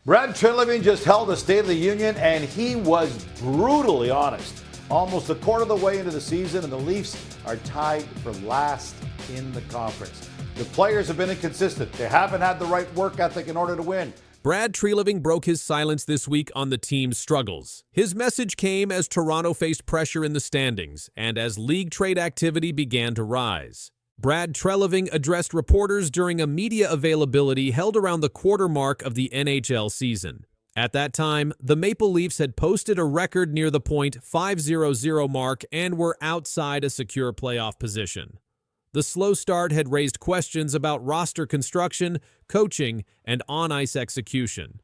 Brad Treliving just held a State of the Union, and he was brutally honest. Almost a quarter of the way into the season, and the Leafs are tied for last in the conference. The players have been inconsistent. They haven't had the right work ethic in order to win. Brad Treliving broke his silence this week on the team's struggles. His message came as Toronto faced pressure in the standings and as league trade activity began to rise. Brad Treliving addressed reporters during a media availability held around the quarter mark of the NHL season. At that time, the Maple Leafs had posted a record near the .500 mark and were outside a secure playoff position. The slow start had raised questions about roster construction, coaching, and on-ice execution.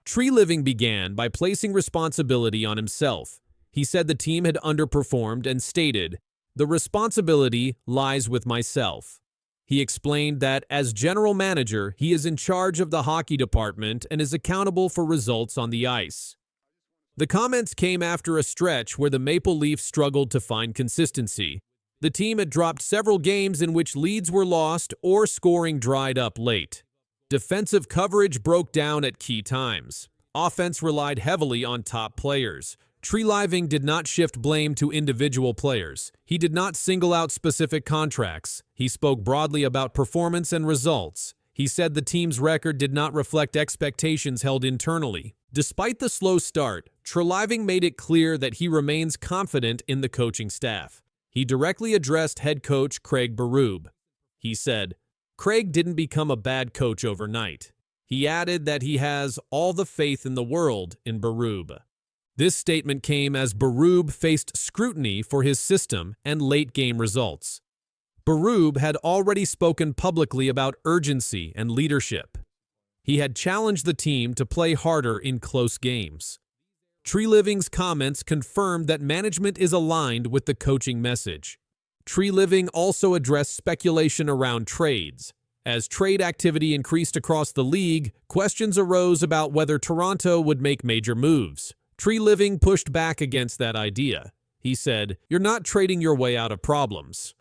Treliving began by placing responsibility on himself. He said the team had underperformed and stated, "The responsibility lies with myself." He explained that as general manager, he is in charge of the hockey department and is accountable for results on the ice. The comments came after a stretch where the Maple Leafs struggled to find consistency. The team had dropped several games in which leads were lost or scoring dried up late. Defensive coverage broke down at key times. Offense relied heavily on top players. Treliving did not shift blame to individual players. He did not single out specific contracts. He spoke broadly about performance and results. He said the team's record did not reflect expectations held internally. Despite the slow start, Treliving made it clear that he remains confident in the coaching staff. He directly addressed head coach Craig Berube. He said, "Craig didn't become a bad coach overnight." He added that he has all the faith in the world in Berube. This statement came as Berube faced scrutiny for his system and late-game results. Berube had already spoken publicly about urgency and leadership. He had challenged the team to play harder in close games. Treliving's comments confirmed that management is aligned with the coaching message. Treliving also addressed speculation around trades. As trade activity increased across the league, questions arose about whether Toronto would make major moves. Treliving pushed back against that idea. He said, "You're not trading your way out of problems."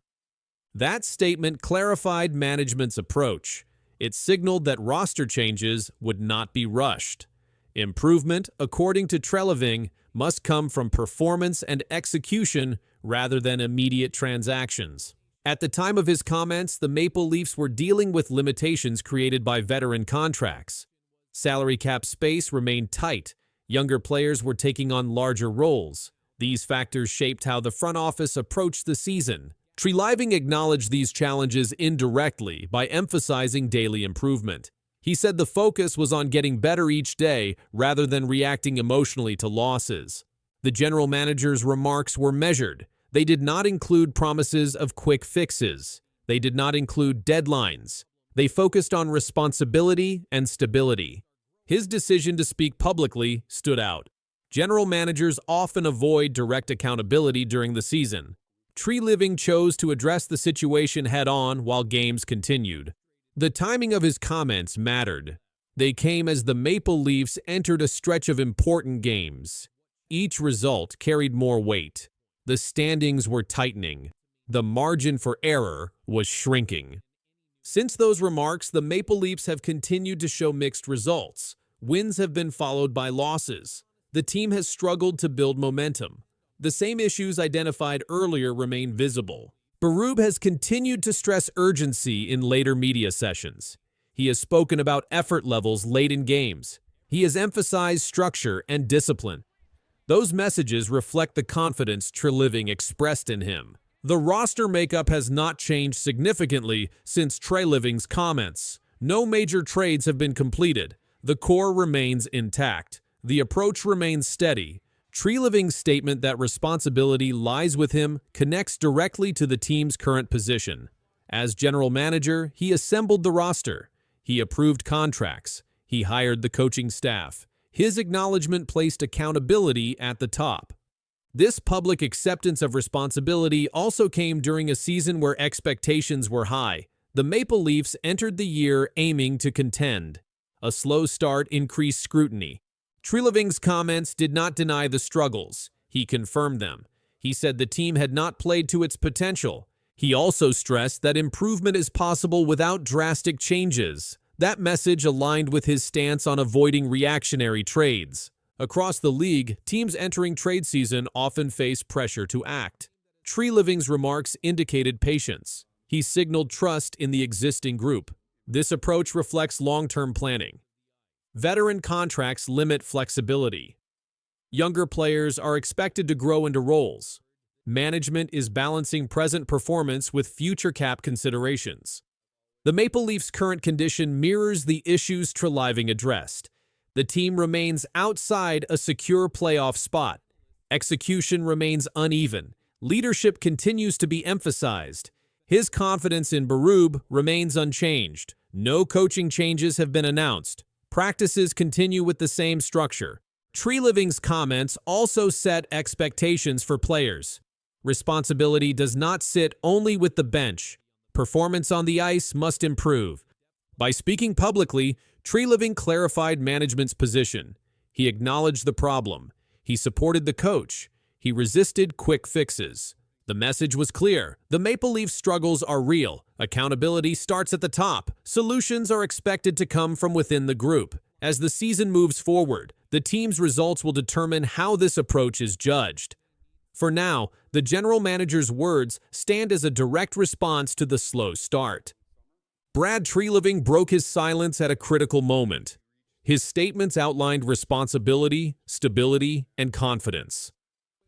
That statement clarified management's approach. It signaled that roster changes would not be rushed. Improvement, according to Treliving, must come from performance and execution rather than immediate transactions. At the time of his comments, the Maple Leafs were dealing with limitations created by veteran contracts. Salary cap space remained tight. Younger players were taking on larger roles. These factors shaped how the front office approached the season. Treliving acknowledged these challenges indirectly by emphasizing daily improvement. He said the focus was on getting better each day rather than reacting emotionally to losses. The general manager's remarks were measured. They did not include promises of quick fixes. They did not include deadlines. They focused on responsibility and stability. His decision to speak publicly stood out. General managers often avoid direct accountability during the season. Treliving chose to address the situation head-on while games continued. The timing of his comments mattered. They came as the Maple Leafs entered a stretch of important games. Each result carried more weight. The standings were tightening. The margin for error was shrinking. Since those remarks, the Maple Leafs have continued to show mixed results. Wins have been followed by losses. The team has struggled to build momentum. The same issues identified earlier remain visible. Berube has continued to stress urgency in later media sessions. He has spoken about effort levels late in games. He has emphasized structure and discipline. Those messages reflect the confidence Treliving expressed in him. The roster makeup has not changed significantly since Treliving's comments. No major trades have been completed. The core remains intact. The approach remains steady. Treliving's statement that responsibility lies with him connects directly to the team's current position. As general manager, he assembled the roster. He approved contracts. He hired the coaching staff. His acknowledgement placed accountability at the top. This public acceptance of responsibility also came during a season where expectations were high. The Maple Leafs entered the year aiming to contend. A slow start increased scrutiny. Treliving's comments did not deny the struggles. He confirmed them. He said the team had not played to its potential. He also stressed that improvement is possible without drastic changes. That message aligned with his stance on avoiding reactionary trades. Across the league, teams entering trade season often face pressure to act. Treliving's remarks indicated patience. He signaled trust in the existing group. This approach reflects long-term planning. Veteran contracts limit flexibility. Younger players are expected to grow into roles. Management is balancing present performance with future cap considerations. The Maple Leafs' current condition mirrors the issues Treliving addressed. The team remains outside a secure playoff spot. Execution remains uneven. Leadership continues to be emphasized. His confidence in Berube remains unchanged. No coaching changes have been announced. Practices continue with the same structure. Treliving's comments also set expectations for players. Responsibility does not sit only with the bench. Performance on the ice must improve. By speaking publicly, Treliving clarified management's position. He acknowledged the problem. He supported the coach. He resisted quick fixes. The message was clear. The Maple Leafs' struggles are real. Accountability starts at the top. Solutions are expected to come from within the group. As the season moves forward, the team's results will determine how this approach is judged. For now, the general manager's words stand as a direct response to the slow start. Brad Treliving broke his silence at a critical moment. His statements outlined responsibility, stability, and confidence.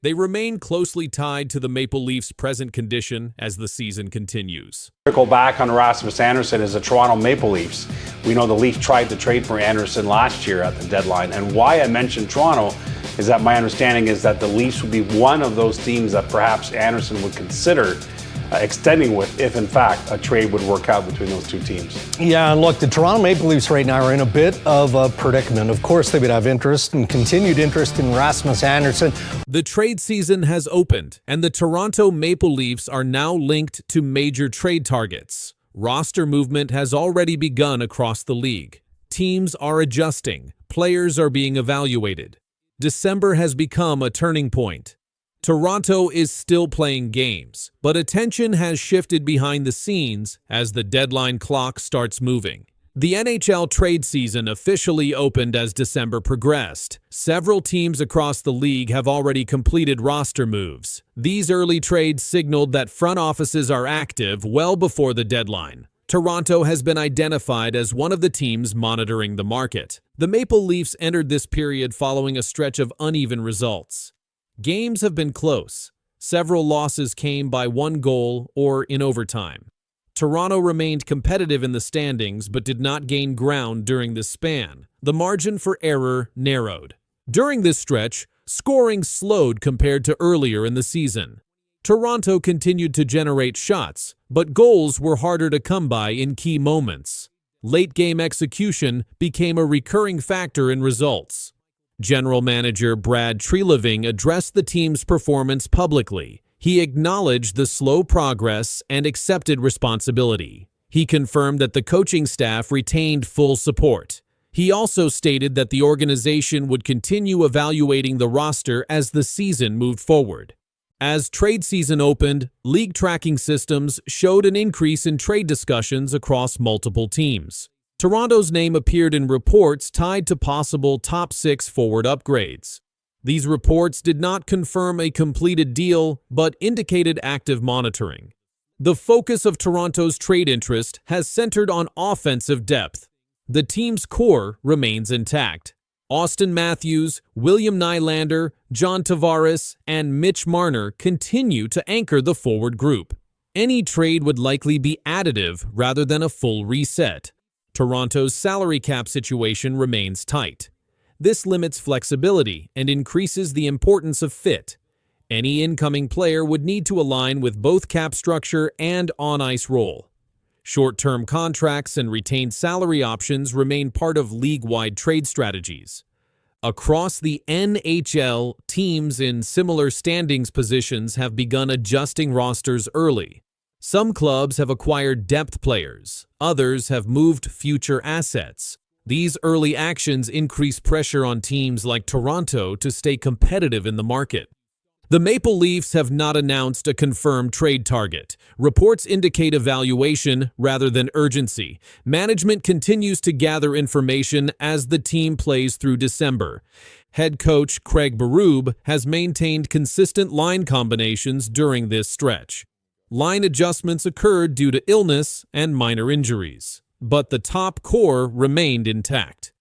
They remain closely tied to the Maple Leafs' present condition as the season continues. Circle back on Rasmus Andersson as the Toronto Maple Leafs. We know the Leafs tried to trade for Andersson last year at the deadline, and why I mentioned Toronto is that my understanding is that the Leafs would be one of those teams that perhaps Andersson would consider extending with if, in fact, a trade would work out between those two teams. Yeah, and look, the Toronto Maple Leafs right now are in a bit of a predicament. Of course, they would have interest and continued interest in Rasmus Andersson. The trade season has opened, and the Toronto Maple Leafs are now linked to major trade targets. Roster movement has already begun across the league. Teams are adjusting. Players are being evaluated. December has become a turning point. Toronto is still playing games, but attention has shifted behind the scenes as the deadline clock starts moving. The NHL trade season officially opened as December progressed. Several teams across the league have already completed roster moves. These early trades signaled that front offices are active well before the deadline. Toronto has been identified as one of the teams monitoring the market. The Maple Leafs entered this period following a stretch of uneven results. Games have been close. Several losses came by one goal or in overtime. Toronto remained competitive in the standings but did not gain ground during this span. The margin for error narrowed. During this stretch, scoring slowed compared to earlier in the season. Toronto continued to generate shots, but goals were harder to come by in key moments. Late-game execution became a recurring factor in results. General Manager Brad Treliving addressed the team's performance publicly. He acknowledged the slow progress and accepted responsibility. He confirmed that the coaching staff retained full support. He also stated that the organization would continue evaluating the roster as the season moved forward. As trade season opened, league tracking systems showed an increase in trade discussions across multiple teams. Toronto's name appeared in reports tied to possible top 6 forward upgrades. These reports did not confirm a completed deal, but indicated active monitoring. The focus of Toronto's trade interest has centered on offensive depth. The team's core remains intact. Austin Matthews, William Nylander, John Tavares, and Mitch Marner continue to anchor the forward group. Any trade would likely be additive rather than a full reset. Toronto's salary cap situation remains tight. This limits flexibility and increases the importance of fit. Any incoming player would need to align with both cap structure and on-ice role. Short-term contracts and retained salary options remain part of league-wide trade strategies. Across the NHL, teams in similar standings positions have begun adjusting rosters early. Some clubs have acquired depth players. Others have moved future assets. These early actions increase pressure on teams like Toronto to stay competitive in the market. The Maple Leafs have not announced a confirmed trade target. Reports indicate evaluation rather than urgency. Management continues to gather information as the team plays through December. Head coach Craig Berube has maintained consistent line combinations during this stretch. Line adjustments occurred due to illness and minor injuries, but the top core remained intact.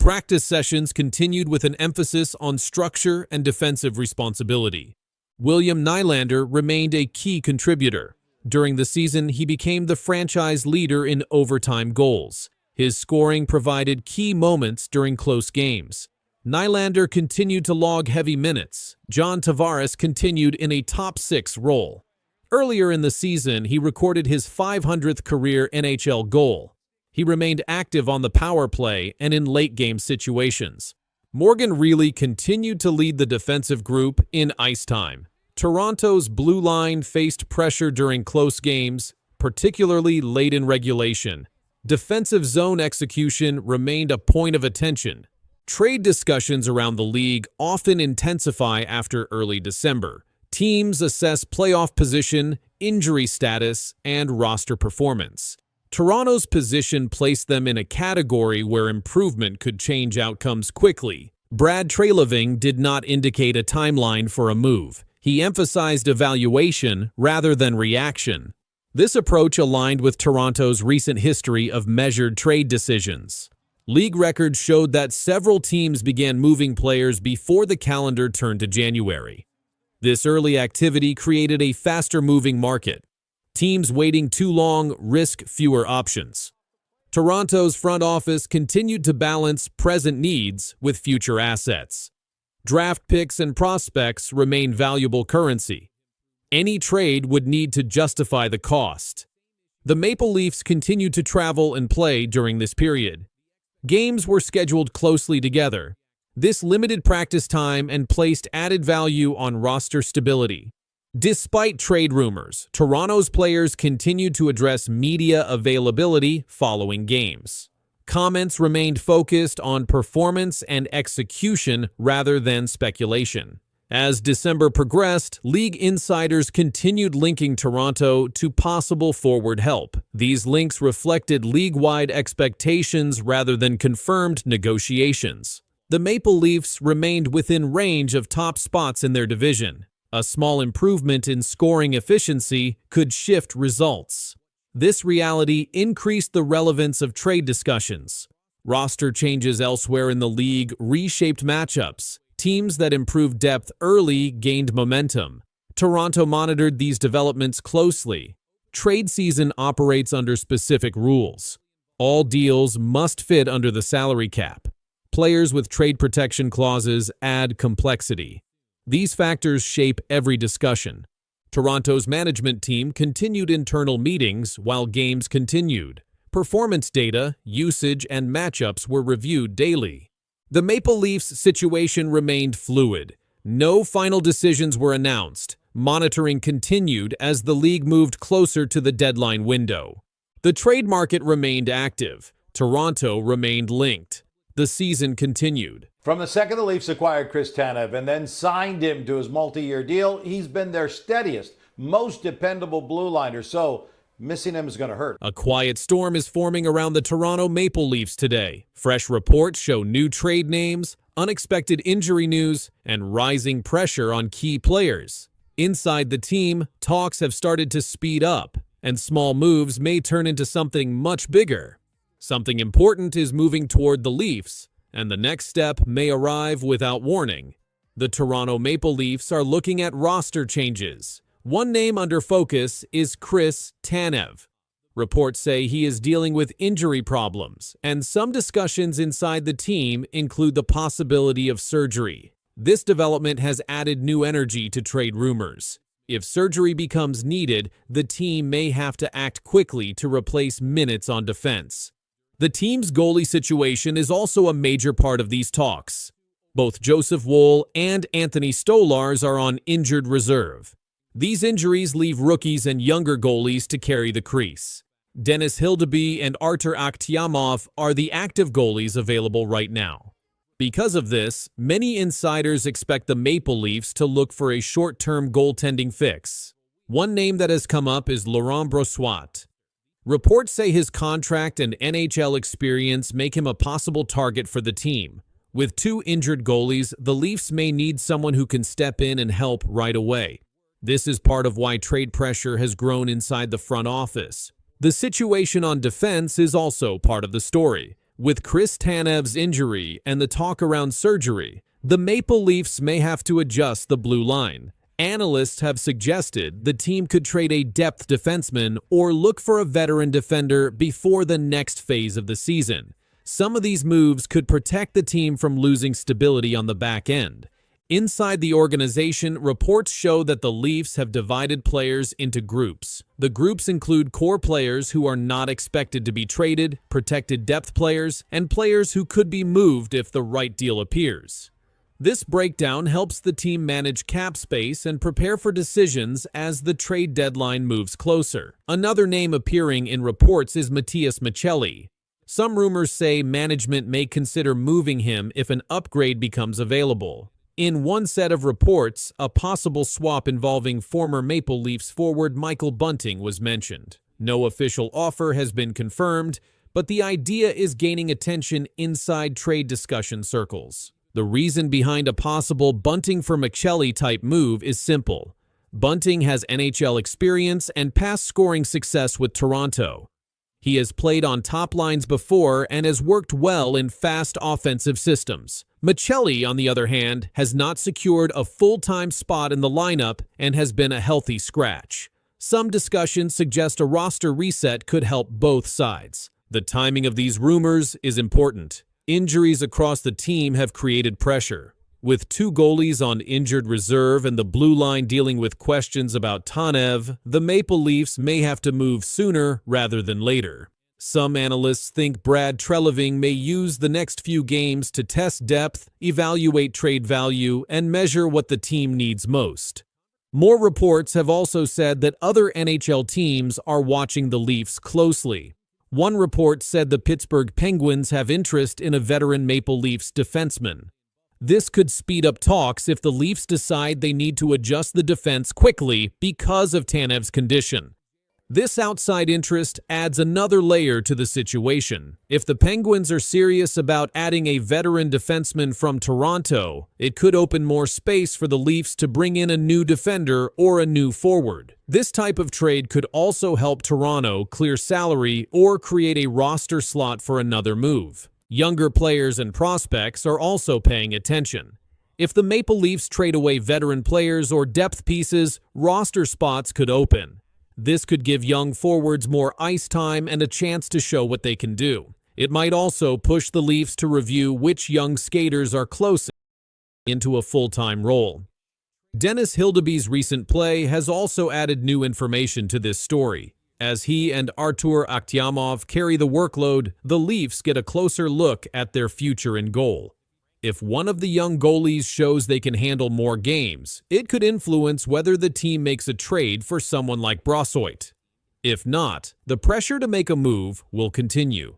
Practice sessions continued with an emphasis on structure and defensive responsibility. William Nylander remained a key contributor. During the season, he became the franchise leader in overtime goals. His scoring provided key moments during close games. Nylander continued to log heavy minutes. John Tavares continued in a top six role. Earlier in the season, he recorded his 500th career NHL goal. He remained active on the power play and in late-game situations. Morgan Reilly continued to lead the defensive group in ice time. Toronto's blue line faced pressure during close games, particularly late in regulation. Defensive zone execution remained a point of attention. Trade discussions around the league often intensify after early December. Teams assess playoff position, injury status, and roster performance. Toronto's position placed them in a category where improvement could change outcomes quickly. Brad Treliving did not indicate a timeline for a move. He emphasized evaluation rather than reaction. This approach aligned with Toronto's recent history of measured trade decisions. League records showed that several teams began moving players before the calendar turned to January. This early activity created a faster-moving market. Teams waiting too long risk fewer options. Toronto's front office continued to balance present needs with future assets. Draft picks and prospects remain valuable currency. Any trade would need to justify the cost. The Maple Leafs continued to travel and play during this period. Games were scheduled closely together. This limited practice time and placed added value on roster stability. Despite trade rumors, Toronto's players continued to address media availability following games. Comments remained focused on performance and execution rather than speculation. As December progressed, league insiders continued linking Toronto to possible forward help. These links reflected league-wide expectations rather than confirmed negotiations. The Maple Leafs remained within range of top spots in their division. A small improvement in scoring efficiency could shift results. This reality increased the relevance of trade discussions. Roster changes elsewhere in the league reshaped matchups. Teams that improved depth early gained momentum. Toronto monitored these developments closely. Trade season operates under specific rules. All deals must fit under the salary cap. Players with trade protection clauses add complexity. These factors shape every discussion. Toronto's management team continued internal meetings while games continued. Performance data, usage, and matchups were reviewed daily. The Maple Leafs' situation remained fluid. No final decisions were announced. Monitoring continued as the league moved closer to the deadline window. The trade market remained active. Toronto remained linked. The season continued. From the second the Leafs acquired Chris Tanev and then signed him to his multi-year deal, he's been their steadiest, most dependable blue liner, so missing him is going to hurt. A quiet storm is forming around the Toronto Maple Leafs today. Fresh reports show new trade names, unexpected injury news, and rising pressure on key players. Inside the team, talks have started to speed up, and small moves may turn into something much bigger. Something important is moving toward the Leafs, and the next step may arrive without warning. The Toronto Maple Leafs are looking at roster changes. One name under focus is Chris Tanev. Reports say he is dealing with injury problems, and some discussions inside the team include the possibility of surgery. This development has added new energy to trade rumors. If surgery becomes needed, the team may have to act quickly to replace minutes on defense. The team's goalie situation is also a major part of these talks. Both Joseph Woll and Anthony Stolarz are on injured reserve. These injuries leave rookies and younger goalies to carry the crease. Dennis Hildeby and Artur Akhtiamov are the active goalies available right now. Because of this, many insiders expect the Maple Leafs to look for a short-term goaltending fix. One name that has come up is Laurent Brossoit. Reports say his contract and NHL experience make him a possible target for the team. With 2 injured goalies, the Leafs may need someone who can step in and help right away. This is part of why trade pressure has grown inside the front office. The situation on defense is also part of the story. With Chris Tanev's injury and the talk around surgery, the Maple Leafs may have to adjust the blue line. Analysts have suggested the team could trade a depth defenseman or look for a veteran defender before the next phase of the season. Some of these moves could protect the team from losing stability on the back end. Inside the organization, reports show that the Leafs have divided players into groups. The groups include core players who are not expected to be traded, protected depth players, and players who could be moved if the right deal appears. This breakdown helps the team manage cap space and prepare for decisions as the trade deadline moves closer. Another name appearing in reports is Matias Maccelli. Some rumors say management may consider moving him if an upgrade becomes available. In one set of reports, a possible swap involving former Maple Leafs forward Michael Bunting was mentioned. No official offer has been confirmed, but the idea is gaining attention inside trade discussion circles. The reason behind a possible Bunting for Maccelli type move is simple. Bunting has NHL experience and past scoring success with Toronto. He has played on top lines before and has worked well in fast offensive systems. Maccelli, on the other hand, has not secured a full-time spot in the lineup and has been a healthy scratch. Some discussions suggest a roster reset could help both sides. The timing of these rumors is important. Injuries across the team have created pressure. With 2 goalies on injured reserve and the blue line dealing with questions about Tanev, the Maple Leafs may have to move sooner rather than later. Some analysts think Brad Treliving may use the next few games to test depth, evaluate trade value, and measure what the team needs most. More reports have also said that other NHL teams are watching the Leafs closely. One report said the Pittsburgh Penguins have interest in a veteran Maple Leafs defenseman. This could speed up talks if the Leafs decide they need to adjust the defense quickly because of Tanev's condition. This outside interest adds another layer to the situation. If the Penguins are serious about adding a veteran defenseman from Toronto, it could open more space for the Leafs to bring in a new defender or a new forward. This type of trade could also help Toronto clear salary or create a roster slot for another move. Younger players and prospects are also paying attention. If the Maple Leafs trade away veteran players or depth pieces, roster spots could open. This could give young forwards more ice time and a chance to show what they can do. It might also push the Leafs to review which young skaters are close into a full-time role. Dennis Hildeby's recent play has also added new information to this story. As he and Artur Akhtyamov carry the workload, the Leafs get a closer look at their future in goal. If one of the young goalies shows they can handle more games, it could influence whether the team makes a trade for someone like Brossoit. If not, the pressure to make a move will continue.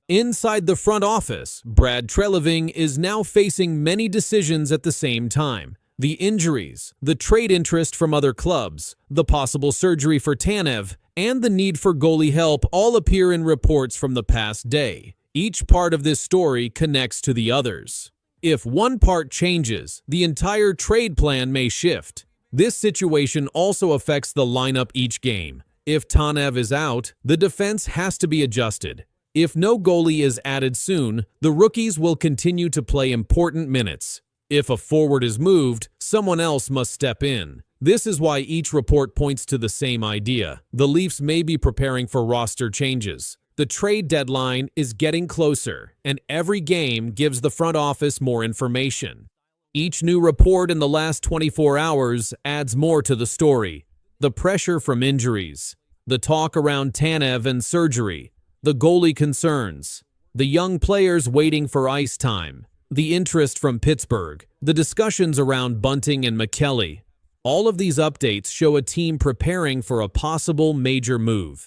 Inside the front office, Brad Treliving is now facing many decisions at the same time. The injuries, the trade interest from other clubs, the possible surgery for Tanev, and the need for goalie help all appear in reports from the past day. Each part of this story connects to the others. If one part changes, the entire trade plan may shift. This situation also affects the lineup each game. If Tanev is out, the defense has to be adjusted. If no goalie is added soon, the rookies will continue to play important minutes. If a forward is moved, someone else must step in. This is why each report points to the same idea. The Leafs may be preparing for roster changes. The trade deadline is getting closer, and every game gives the front office more information. Each new report in the last 24 hours adds more to the story. The pressure from injuries, the talk around Tanev and surgery, the goalie concerns, the young players waiting for ice time, the interest from Pittsburgh, the discussions around Bunting and Maccelli. All of these updates show a team preparing for a possible major move.